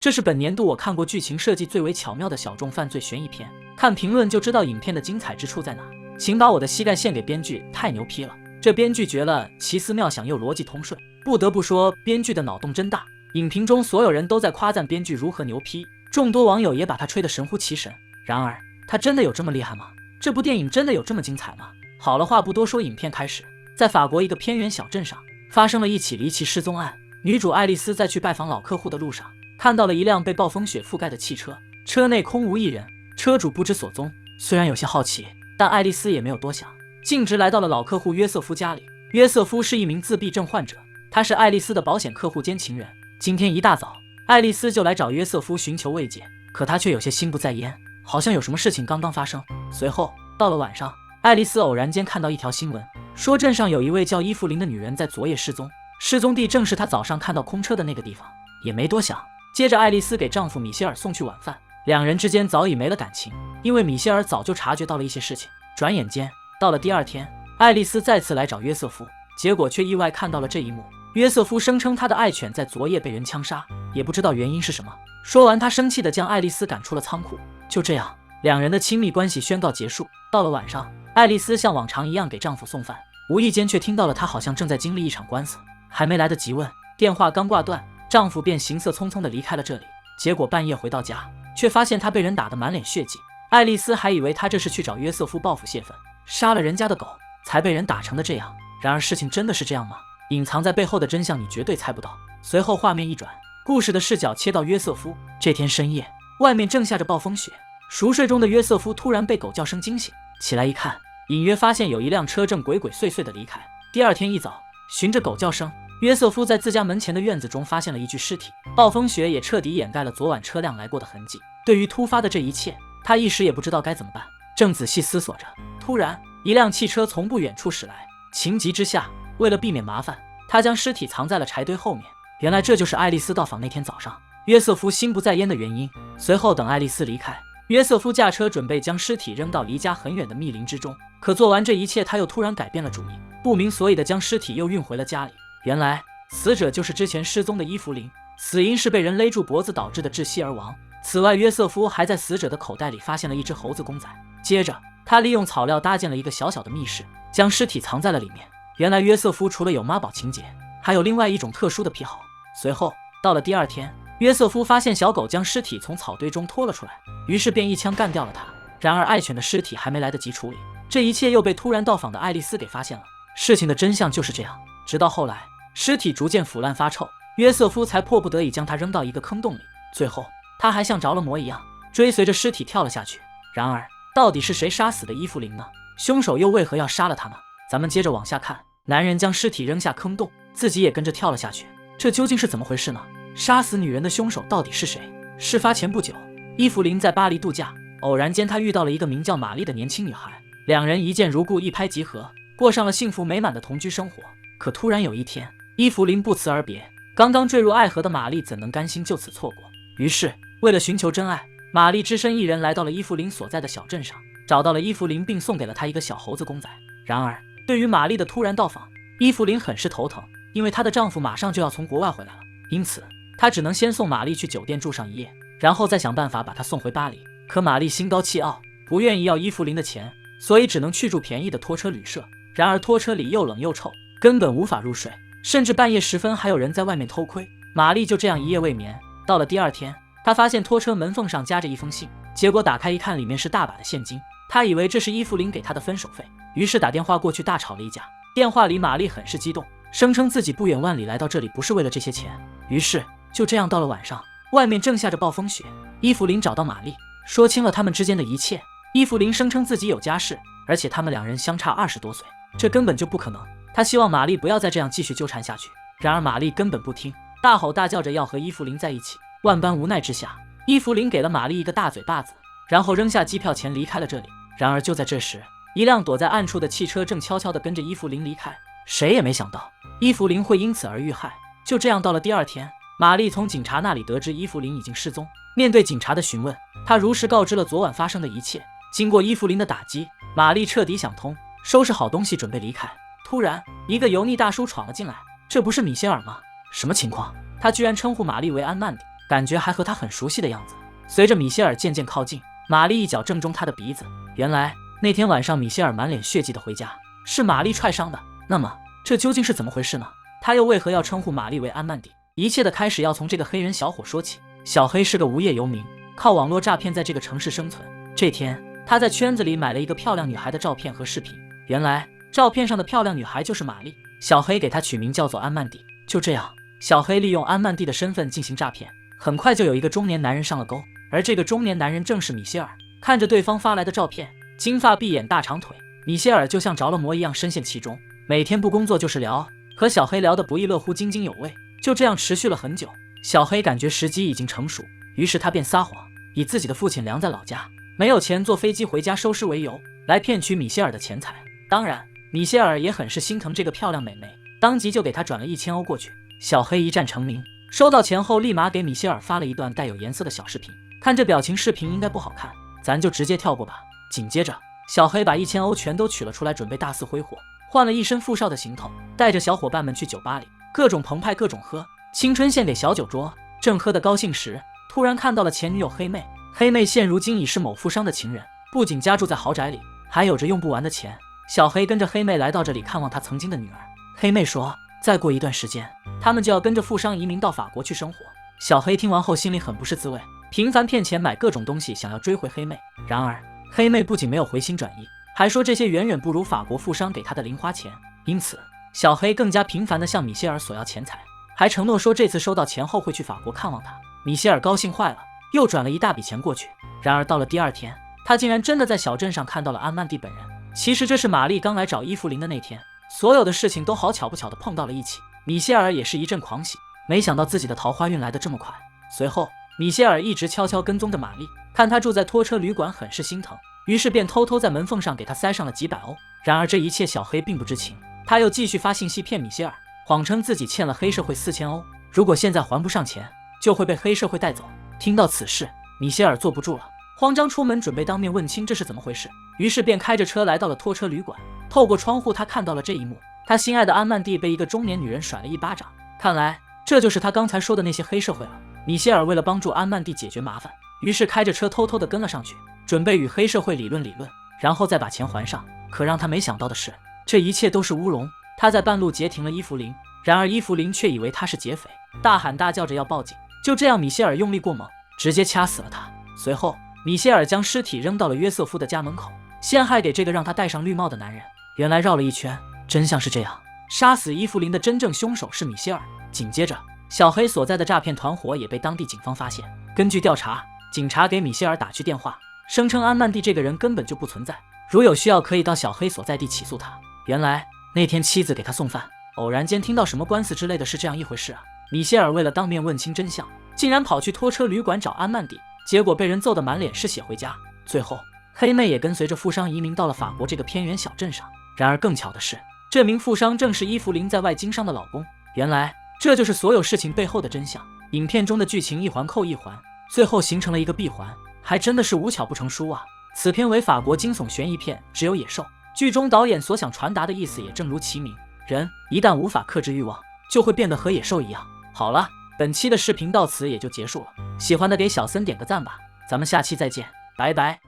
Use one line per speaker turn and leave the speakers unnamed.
这是本年度我看过剧情设计最为巧妙的小众犯罪悬疑片，看评论就知道影片的精彩之处在哪。请把我的膝盖献给编剧，太牛批了！这编剧绝了，奇思妙想又逻辑通顺，不得不说编剧的脑洞真大。影评中所有人都在夸赞编剧如何牛批，众多网友也把他吹得神乎其神。然而，他真的有这么厉害吗？这部电影真的有这么精彩吗？好了，话不多说，影片开始。在法国一个偏远小镇上，发生了一起离奇失踪案。女主爱丽丝在去拜访老客户的路上，看到了一辆被暴风雪覆盖的汽车，车内空无一人，车主不知所踪。虽然有些好奇，但爱丽丝也没有多想，径直来到了老客户约瑟夫家里。约瑟夫是一名自闭症患者，他是爱丽丝的保险客户兼情人。今天一大早，爱丽丝就来找约瑟夫寻求慰藉，可他却有些心不在焉，好像有什么事情刚刚发生。随后到了晚上，爱丽丝偶然间看到一条新闻，说镇上有一位叫伊芙琳的女人在昨夜失踪，失踪地正是她早上看到空车的那个地方。也没多想，接着爱丽丝给丈夫米歇尔送去晚饭，两人之间早已没了感情，因为米歇尔早就察觉到了一些事情。转眼间到了第二天，爱丽丝再次来找约瑟夫，结果却意外看到了这一幕。约瑟夫声称他的爱犬在昨夜被人枪杀，也不知道原因是什么。说完，他生气地将爱丽丝赶出了仓库。就这样，两人的亲密关系宣告结束。到了晚上，爱丽丝像往常一样给丈夫送饭，无意间却听到了他好像正在经历一场官司。还没来得及问，电话刚挂断，丈夫便行色匆匆地离开了这里。结果半夜回到家，却发现他被人打得满脸血迹。爱丽丝还以为他这是去找约瑟夫报复泄愤，杀了人家的狗才被人打成的这样。然而事情真的是这样吗？隐藏在背后的真相你绝对猜不到。随后画面一转，故事的视角切到约瑟夫。这天深夜，外面正下着暴风雪，熟睡中的约瑟夫突然被狗叫声惊醒，起来一看，隐约发现有一辆车正鬼鬼祟祟地离开。第二天一早，循着狗叫声，约瑟夫在自家门前的院子中发现了一具尸体。暴风雪也彻底掩盖了昨晚车辆来过的痕迹。对于突发的这一切，他一时也不知道该怎么办，正仔细思索着，突然一辆汽车从不远处驶来。情急之下，为了避免麻烦，他将尸体藏在了柴堆后面。原来这就是爱丽丝到访那天早上约瑟夫心不在焉的原因。随后等爱丽丝离开，约瑟夫驾车准备将尸体扔到离家很远的密林之中，可做完这一切，他又突然改变了主意，不明所以的将尸体又运回了家里。原来死者就是之前失踪的伊芙琳，死因是被人勒住脖子导致的窒息而亡。此外，约瑟夫还在死者的口袋里发现了一只猴子公仔。接着他利用草料搭建了一个小小的密室，将尸体藏在了里面。原来约瑟夫除了有妈宝情节，还有另外一种特殊的癖好。随后到了第二天，约瑟夫发现小狗将尸体从草堆中拖了出来，于是便一枪干掉了它。然而爱犬的尸体还没来得及处理，这一切又被突然到访的爱丽丝给发现了。事情的真相就是这样，直到后来尸体逐渐腐烂发臭，约瑟夫才迫不得已将它扔到一个坑洞里。最后他还像着了魔一样追随着尸体跳了下去。然而到底是谁杀死的伊芙琳呢？凶手又为何要杀了她呢？咱们接着往下看。男人将尸体扔下坑洞，自己也跟着跳了下去，这究竟是怎么回事呢？杀死女人的凶手到底是谁？事发前不久，伊芙琳在巴黎度假，偶然间她遇到了一个名叫玛丽的年轻女孩，两人一见如故，一拍即合，过上了幸福美满的同居生活。可突然有一天，伊芙琳不辞而别，刚刚坠入爱河的玛丽怎能甘心就此错过？于是为了寻求真爱，玛丽只身一人来到了伊芙琳所在的小镇上，找到了伊芙琳，并送给了她一个小猴子公仔。然而对于玛丽的突然到访，伊芙琳很是头疼，因为她的丈夫马上就要从国外回来了，因此她只能先送玛丽去酒店住上一夜，然后再想办法把她送回巴黎。可玛丽心高气傲，不愿意要伊芙琳的钱，所以只能去住便宜的拖车旅社。然而拖车里又冷又臭，根本无法入睡，甚至半夜时分还有人在外面偷窥。玛丽就这样一夜未眠。到了第二天，她发现拖车门缝上夹着一封信，结果打开一看，里面是大把的现金。她以为这是伊芙琳给她的分手费，于是打电话过去大吵了一架。电话里玛丽很是激动，声称自己不远万里来到这里不是为了这些钱。于是就这样到了晚上，外面正下着暴风雪，伊芙琳找到玛丽，说清了他们之间的一切。伊芙琳声称自己有家室，而且他们两人相差20多岁，这根本就不可能。她希望玛丽不要再这样继续纠缠下去，然而玛丽根本不听，大吼大叫着要和伊芙琳在一起。万般无奈之下，伊芙琳给了玛丽一个大嘴巴子，然后扔下机票钱离开了这里。然而就在这时，一辆躲在暗处的汽车正悄悄地跟着伊芙琳离开，谁也没想到伊芙琳会因此而遇害。就这样到了第二天，玛丽从警察那里得知伊芙琳已经失踪。面对警察的询问，她如实告知了昨晚发生的一切。经过伊芙琳的打击，玛丽彻底想通，收拾好东西准备离开。突然一个油腻大叔闯了进来，这不是米歇尔吗？什么情况？他居然称呼玛丽为安曼迪。感觉还和他很熟悉的样子。随着米歇尔渐渐靠近，玛丽一脚正中他的鼻子。原来那天晚上米歇尔满脸血迹的回家，是玛丽踹伤的。那么这究竟是怎么回事呢？他又为何要称呼玛丽为安曼迪？一切的开始要从这个黑人小伙说起。小黑是个无业游民，靠网络诈骗在这个城市生存。这天，他在圈子里买了一个漂亮女孩的照片和视频。原来照片上的漂亮女孩就是玛丽，小黑给她取名叫做安曼迪。就这样，小黑利用安曼迪的身份进行诈骗，很快就有一个中年男人上了钩，而这个中年男人正是米歇尔。看着对方发来的照片，金发碧眼大长腿，米歇尔就像着了魔一样深陷其中，每天不工作就是聊，和小黑聊得不亦乐乎，津津有味。就这样持续了很久，小黑感觉时机已经成熟，于是他便撒谎，以自己的父亲梁在老家，没有钱坐飞机回家收尸为由，来骗取米歇尔的钱财。当然，米歇尔也很是心疼这个漂亮美眉，当即就给她转了1000欧过去。小黑一战成名，收到钱后立马给米歇尔发了一段带有颜色的小视频。看这表情，视频应该不好看，咱就直接跳过吧。紧接着，小黑把1000欧全都取了出来，准备大肆挥霍，换了一身富少的行头，带着小伙伴们去酒吧里，各种澎湃，各种喝，青春献给小酒桌。正喝得高兴时，突然看到了前女友黑妹。黑妹现如今已是某富商的情人，不仅家住在豪宅里，还有着用不完的钱。小黑跟着黑妹来到这里看望她曾经的女儿。黑妹说，再过一段时间，他们就要跟着富商移民到法国去生活。小黑听完后心里很不是滋味，频繁骗钱买各种东西，想要追回黑妹。然而黑妹不仅没有回心转意，还说这些远远不如法国富商给她的零花钱。因此小黑更加频繁地向米歇尔索要钱财，还承诺说这次收到钱后会去法国看望他。米歇尔高兴坏了，又转了一大笔钱过去。然而到了第二天，他竟然真的在小镇上看到了安曼蒂本人。其实这是玛丽刚来找伊芙琳的那天，所有的事情都好巧不巧的碰到了一起。米歇尔也是一阵狂喜，没想到自己的桃花运来得这么快。随后米歇尔一直悄悄跟踪着玛丽，看她住在拖车旅馆很是心疼，于是便偷偷在门缝上给她塞上了几百欧。然而这一切小黑并不知情，他又继续发信息骗米歇尔，谎称自己欠了黑社会4000欧，如果现在还不上钱，就会被黑社会带走。听到此事，米歇尔坐不住了，慌张出门准备当面问清这是怎么回事，于是便开着车来到了拖车旅馆。透过窗户他看到了这一幕，他心爱的安曼蒂被一个中年女人甩了一巴掌，看来这就是他刚才说的那些黑社会了。米歇尔为了帮助安曼蒂解决麻烦，于是开着车偷偷地跟了上去，准备与黑社会理论理论，然后再把钱还上。可让他没想到的是，这一切都是乌龙。他在半路截停了伊芙琳，然而伊芙琳却以为他是劫匪，大喊大叫着要报警。就这样，米歇尔用力过猛，直接掐死了他。随后米歇尔将尸体扔到了约瑟夫的家门口，陷害给这个让他戴上绿帽的男人。原来绕了一圈，真相是这样，杀死伊芙琳的真正凶手是米歇尔。紧接着小黑所在的诈骗团伙也被当地警方发现。根据调查，警察给米歇尔打去电话，声称安曼蒂这个人根本就不存在，如有需要可以到小黑所在地起诉他。原来那天妻子给他送饭，偶然间听到什么官司之类的，是这样一回事啊。米歇尔为了当面问清真相，竟然跑去拖车旅馆找安曼蒂，结果被人揍得满脸是血回家。最后黑妹也跟随着富商移民到了法国这个偏远小镇上。然而更巧的是，这名富商正是伊芙琳在外经商的老公。原来这就是所有事情背后的真相。影片中的剧情一环扣一环，最后形成了一个闭环，还真的是无巧不成书啊。此片为法国惊悚悬疑片《只有野兽》，剧中导演所想传达的意思也正如其名，人一旦无法克制欲望，就会变得和野兽一样。好了，本期的视频到此也就结束了，喜欢的给小森点个赞吧，咱们下期再见，拜拜。